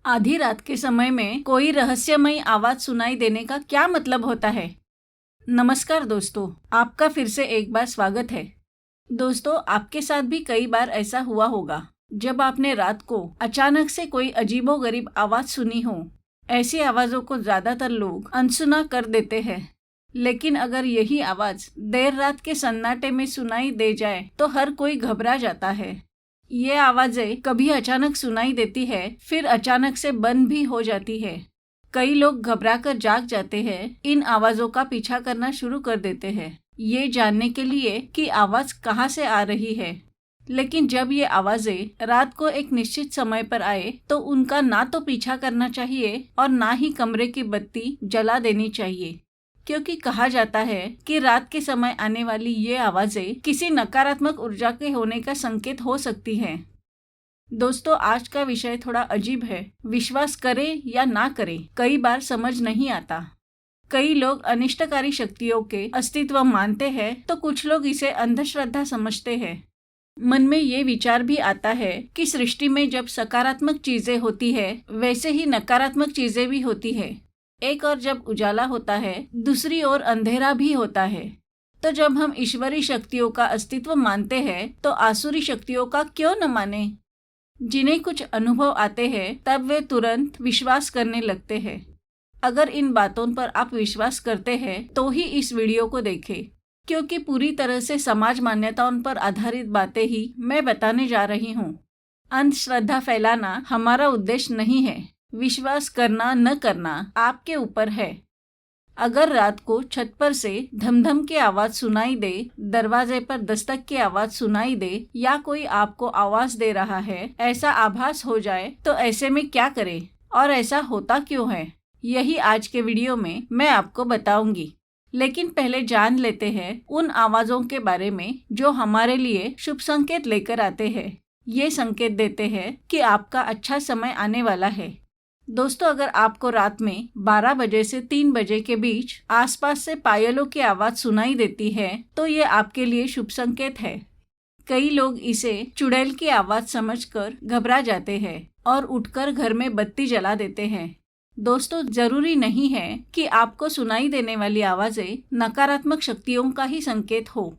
आधी रात के समय में कोई रहस्यमयी आवाज सुनाई देने का क्या मतलब होता है। नमस्कार दोस्तों, आपका फिर से एक बार स्वागत है। दोस्तों, आपके साथ भी कई बार ऐसा हुआ होगा जब आपने रात को अचानक से कोई अजीबोगरीब आवाज सुनी हो। ऐसी आवाजों को ज्यादातर लोग अनसुना कर देते हैं, लेकिन अगर यही आवाज देर रात के सन्नाटे में सुनाई दे जाए तो हर कोई घबरा जाता है। ये आवाजें कभी अचानक सुनाई देती है, फिर अचानक से बंद भी हो जाती है। कई लोग घबराकर जाग जाते हैं, इन आवाजों का पीछा करना शुरू कर देते हैं, ये जानने के लिए कि आवाज कहाँ से आ रही है। लेकिन जब ये आवाजें रात को एक निश्चित समय पर आए तो उनका ना तो पीछा करना चाहिए और ना ही कमरे की बत्ती जला देनी चाहिए, क्योंकि कहा जाता है कि रात के समय आने वाली ये आवाजें किसी नकारात्मक ऊर्जा के होने का संकेत हो सकती हैं। दोस्तों, आज का विषय थोड़ा अजीब है। विश्वास करें या ना करें, कई बार समझ नहीं आता। कई लोग अनिष्टकारी शक्तियों के अस्तित्व मानते हैं तो कुछ लोग इसे अंधश्रद्धा समझते हैं। मन में ये विचार भी आता है कि सृष्टि में जब सकारात्मक चीजें होती है वैसे ही नकारात्मक चीजें भी होती है। एक और जब उजाला होता है, दूसरी ओर अंधेरा भी होता है। तो जब हम ईश्वरी शक्तियों का अस्तित्व मानते हैं तो आसुरी शक्तियों का क्यों न माने। जिन्हें कुछ अनुभव आते हैं तब वे तुरंत विश्वास करने लगते हैं। अगर इन बातों पर आप विश्वास करते हैं तो ही इस वीडियो को देखें, क्योंकि पूरी तरह से समाज मान्यताओं पर आधारित बातें ही मैं बताने जा रही हूँ। अंधश्रद्धा फैलाना हमारा उद्देश्य नहीं है। विश्वास करना न करना आपके ऊपर है। अगर रात को छत पर से धमधम की आवाज सुनाई दे, दरवाजे पर दस्तक की आवाज सुनाई दे या कोई आपको आवाज दे रहा है, ऐसा आभास हो जाए तो ऐसे में क्या करें और ऐसा होता क्यों है, यही आज के वीडियो में मैं आपको बताऊंगी। लेकिन पहले जान लेते हैं उन आवाजों के बारे में जो हमारे लिए शुभ संकेत लेकर आते हैं। ये संकेत देते हैं कि आपका अच्छा समय आने वाला है। दोस्तों, अगर आपको रात में 12 बजे से 3 बजे के बीच आसपास से पायलों की आवाज सुनाई देती है तो ये आपके लिए शुभ संकेत है। कई लोग इसे चुड़ैल की आवाज समझकर घबरा जाते हैं और उठकर घर में बत्ती जला देते हैं। दोस्तों, जरूरी नहीं है कि आपको सुनाई देने वाली आवाजें नकारात्मक शक्तियों का ही संकेत हो।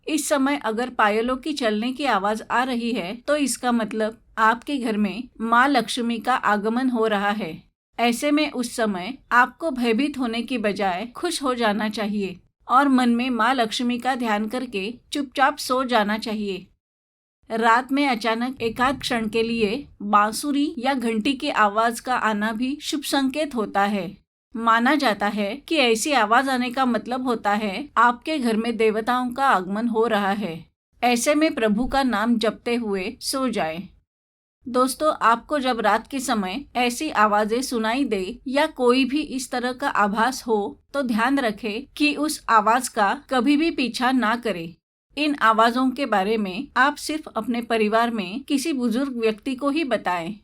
इस समय अगर पायलों की चलने की आवाज आ रही है तो इसका मतलब आपके घर में माँ लक्ष्मी का आगमन हो रहा है। ऐसे में उस समय आपको भयभीत होने की बजाय खुश हो जाना चाहिए और मन में माँ लक्ष्मी का ध्यान करके चुपचाप सो जाना चाहिए। रात में अचानक एकाध क्षण के लिए बांसुरी या घंटी की आवाज का आना भी शुभ संकेत होता है। माना जाता है कि ऐसी आवाज आने का मतलब होता है आपके घर में देवताओं का आगमन हो रहा है। ऐसे में प्रभु का नाम जपते हुए सो जाए। दोस्तों, आपको जब रात के समय ऐसी आवाजें सुनाई दे या कोई भी इस तरह का आभास हो तो ध्यान रखें कि उस आवाज का कभी भी पीछा ना करें। इन आवाजों के बारे में आप सिर्फ अपने परिवार में किसी बुजुर्ग व्यक्ति को ही बताएं।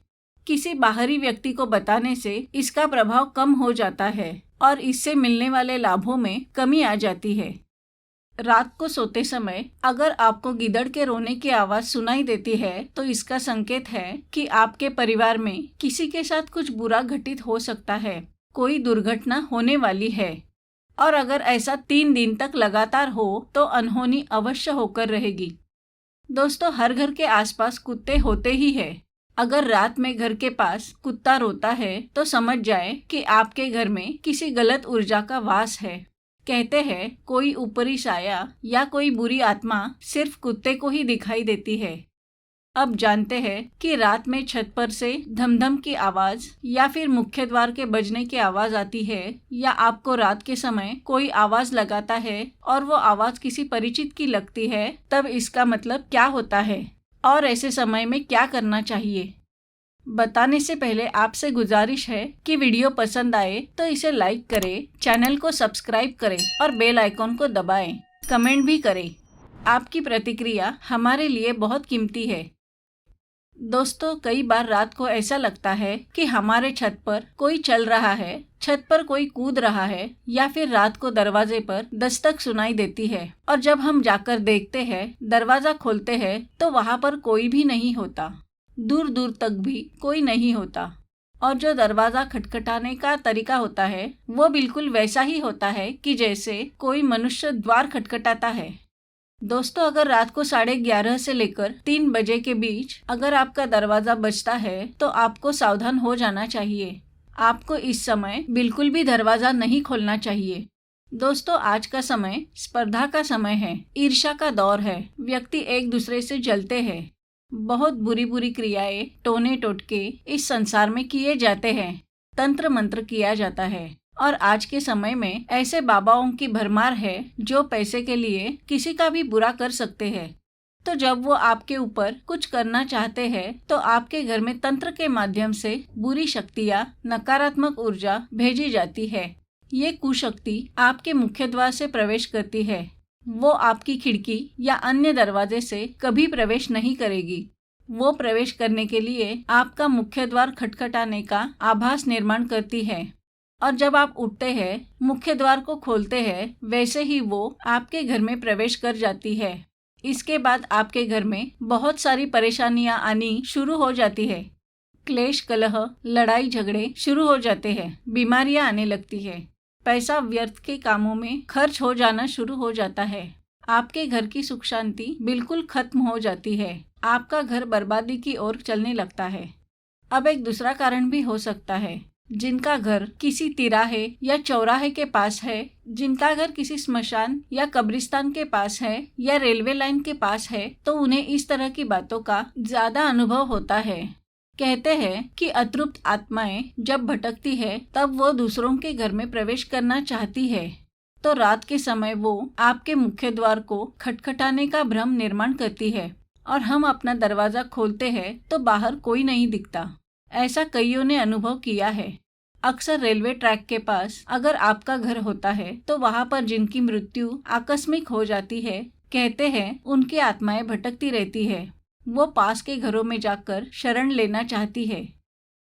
किसी बाहरी व्यक्ति को बताने से इसका प्रभाव कम हो जाता है और इससे मिलने वाले लाभों में कमी आ जाती है। रात को सोते समय अगर आपको गीदड़ के रोने की आवाज सुनाई देती है तो इसका संकेत है कि आपके परिवार में किसी के साथ कुछ बुरा घटित हो सकता है, कोई दुर्घटना होने वाली है। और अगर ऐसा 3 दिन तक लगातार हो तो अनहोनी अवश्य होकर रहेगी। दोस्तों, हर घर के आसपास कुत्ते होते ही है। अगर रात में घर के पास कुत्ता रोता है तो समझ जाए कि आपके घर में किसी गलत ऊर्जा का वास है। कहते हैं कोई ऊपरी साया या कोई बुरी आत्मा सिर्फ कुत्ते को ही दिखाई देती है। अब जानते हैं कि रात में छत पर से धमधम की आवाज या फिर मुख्य द्वार के बजने की आवाज आती है या आपको रात के समय कोई आवाज लगाता है और वो आवाज किसी परिचित की लगती है, तब इसका मतलब क्या होता है और ऐसे समय में क्या करना चाहिए। बताने से पहले आपसे गुजारिश है कि वीडियो पसंद आए तो इसे लाइक करें, चैनल को सब्सक्राइब करें और बेल आइकॉन को दबाएं। कमेंट भी करें। आपकी प्रतिक्रिया हमारे लिए बहुत कीमती है। दोस्तों, कई बार रात को ऐसा लगता है कि हमारे छत पर कोई चल रहा है, छत पर कोई कूद रहा है या फिर रात को दरवाजे पर दस्तक सुनाई देती है और जब हम जाकर देखते हैं, दरवाजा खोलते हैं तो वहाँ पर कोई भी नहीं होता। दूर दूर तक भी कोई नहीं होता। और जो दरवाजा खटखटाने का तरीका होता है वो बिल्कुल वैसा ही होता है कि जैसे कोई मनुष्य द्वार खटखटाता है। दोस्तों, अगर रात को 11:30 से लेकर 3 बजे के बीच अगर आपका दरवाजा बजता है तो आपको सावधान हो जाना चाहिए। आपको इस समय बिल्कुल भी दरवाजा नहीं खोलना चाहिए। दोस्तों, आज का समय स्पर्धा का समय है, ईर्ष्या का दौर है। व्यक्ति एक दूसरे से जलते हैं। बहुत बुरी बुरी क्रियाएं, टोने टोटके इस संसार में किए जाते हैं। तंत्र मंत्र किया जाता है और आज के समय में ऐसे बाबाओं की भरमार है जो पैसे के लिए किसी का भी बुरा कर सकते हैं। तो जब वो आपके ऊपर कुछ करना चाहते हैं तो आपके घर में तंत्र के माध्यम से बुरी शक्तियाँ, नकारात्मक ऊर्जा भेजी जाती है। ये कुशक्ति आपके मुख्य द्वार से प्रवेश करती है। वो आपकी खिड़की या अन्य दरवाजे से कभी प्रवेश नहीं करेगी। वो प्रवेश करने के लिए आपका मुख्य द्वार खटखटाने का आभास निर्माण करती है और जब आप उठते हैं, मुख्य द्वार को खोलते हैं, वैसे ही वो आपके घर में प्रवेश कर जाती है। इसके बाद आपके घर में बहुत सारी परेशानियां आनी शुरू हो जाती है। क्लेश, कलह, लड़ाई झगड़े शुरू हो जाते हैं। बीमारियां आने लगती है। पैसा व्यर्थ के कामों में खर्च हो जाना शुरू हो जाता है। आपके घर की सुख शांति बिल्कुल खत्म हो जाती है। आपका घर बर्बादी की ओर चलने लगता है। अब एक दूसरा कारण भी हो सकता है। जिनका घर किसी तिराहे या चौराहे के पास है, जिनका घर किसी स्मशान या कब्रिस्तान के पास है या रेलवे लाइन के पास है, तो उन्हें इस तरह की बातों का ज्यादा अनुभव होता है। कहते हैं कि अतृप्त आत्माएं जब भटकती है तब वो दूसरों के घर में प्रवेश करना चाहती है। तो रात के समय वो आपके मुख्य द्वार को खटखटाने का भ्रम निर्माण करती है और हम अपना दरवाजा खोलते हैं तो बाहर कोई नहीं दिखता। ऐसा कईयों ने अनुभव किया है। अक्सर रेलवे ट्रैक के पास अगर आपका घर होता है तो वहाँ पर जिनकी मृत्यु आकस्मिक हो जाती है, कहते हैं उनकी आत्माएं भटकती रहती है। वो पास के घरों में जाकर शरण लेना चाहती है।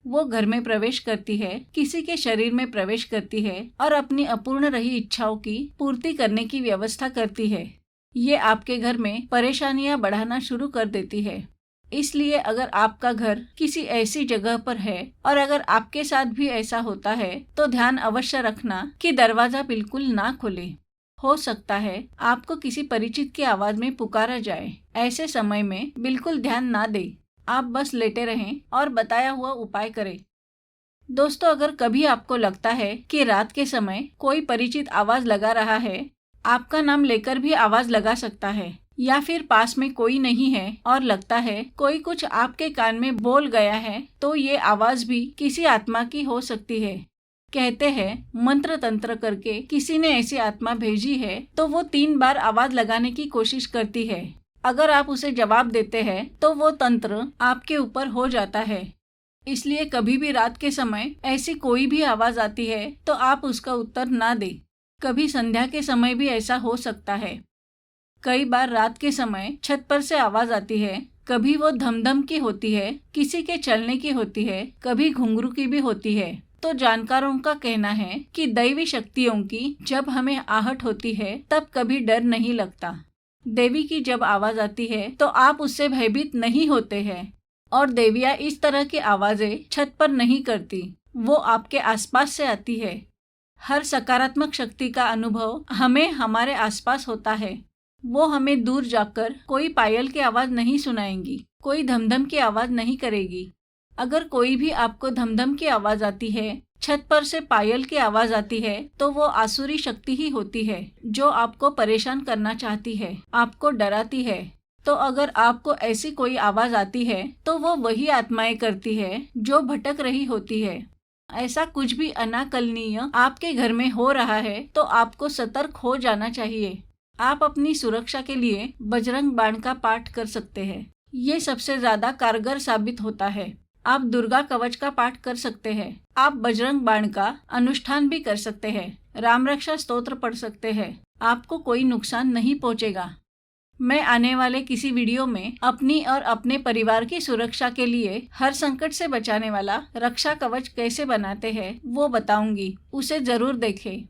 वो घर में प्रवेश करती है, किसी के शरीर में प्रवेश करती है और अपनी अपूर्ण रही इच्छाओं की पूर्ति करने की व्यवस्था करती है। ये आपके घर में परेशानियां बढ़ाना शुरू कर देती है। इसलिए अगर आपका घर किसी ऐसी जगह पर है और अगर आपके साथ भी ऐसा होता है तो ध्यान अवश्य रखना कि दरवाजा बिल्कुल ना खोले। हो सकता है आपको किसी परिचित की आवाज में पुकारा जाए। ऐसे समय में बिल्कुल ध्यान ना दे, आप बस लेटे रहें और बताया हुआ उपाय करें। दोस्तों, अगर कभी आपको लगता है कि रात के समय कोई परिचित आवाज लगा रहा है, आपका नाम लेकर भी आवाज लगा सकता है, या फिर पास में कोई नहीं है और लगता है कोई कुछ आपके कान में बोल गया है, तो ये आवाज भी किसी आत्मा की हो सकती है। कहते हैं मंत्र तंत्र करके किसी ने ऐसी आत्मा भेजी है तो वो 3 बार आवाज लगाने की कोशिश करती है। अगर आप उसे जवाब देते हैं तो वो तंत्र आपके ऊपर हो जाता है। इसलिए कभी भी रात के समय ऐसी कोई भी आवाज आती है तो आप उसका उत्तर ना दें। कभी संध्या के समय भी ऐसा हो सकता है। कई बार रात के समय छत पर से आवाज आती है। कभी वो धमधम की होती है, किसी के चलने की होती है, कभी घुंघरू की भी होती है। तो जानकारों का कहना है कि दैवी शक्तियों की जब हमें आहट होती है तब कभी डर नहीं लगता। देवी की जब आवाज आती है तो आप उससे भयभीत नहीं होते हैं। और देवियाँ इस तरह की आवाजें छत पर नहीं करती, वो आपके आसपास से आती है। हर सकारात्मक शक्ति का अनुभव हमें हमारे आसपास होता है। वो हमें दूर जाकर कोई पायल की आवाज नहीं सुनाएंगी, कोई धमधम की आवाज नहीं करेगी। अगर कोई भी आपको धमधम की आवाज आती है, छत पर से पायल की आवाज आती है, तो वो आसुरी शक्ति ही होती है जो आपको परेशान करना चाहती है, आपको डराती है। तो अगर आपको ऐसी कोई आवाज आती है तो वो वही आत्माएं करती है जो भटक रही होती है। ऐसा कुछ भी अनाकलनीय आपके घर में हो रहा है तो आपको सतर्क हो जाना चाहिए। आप अपनी सुरक्षा के लिए बजरंग बाण का पाठ कर सकते हैं। ये सबसे ज्यादा कारगर साबित होता है। आप दुर्गा कवच का पाठ कर सकते हैं। आप बजरंग बाण का अनुष्ठान भी कर सकते हैं। राम रक्षा स्तोत्र पढ़ सकते हैं। आपको कोई नुकसान नहीं पहुंचेगा। मैं आने वाले किसी वीडियो में अपनी और अपने परिवार की सुरक्षा के लिए हर संकट से बचाने वाला रक्षा कवच कैसे बनाते हैं वो बताऊंगी। उसे जरूर देखें।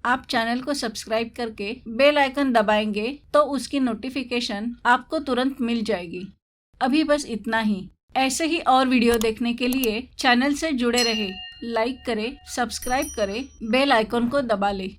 आप चैनल को सब्सक्राइब करके बेल आइकन दबाएंगे तो उसकी नोटिफिकेशन आपको तुरंत मिल जाएगी। अभी बस इतना ही। ऐसे ही और वीडियो देखने के लिए चैनल से जुड़े रहे, लाइक करें, सब्सक्राइब करें, बेल आइकॉन को दबा लें।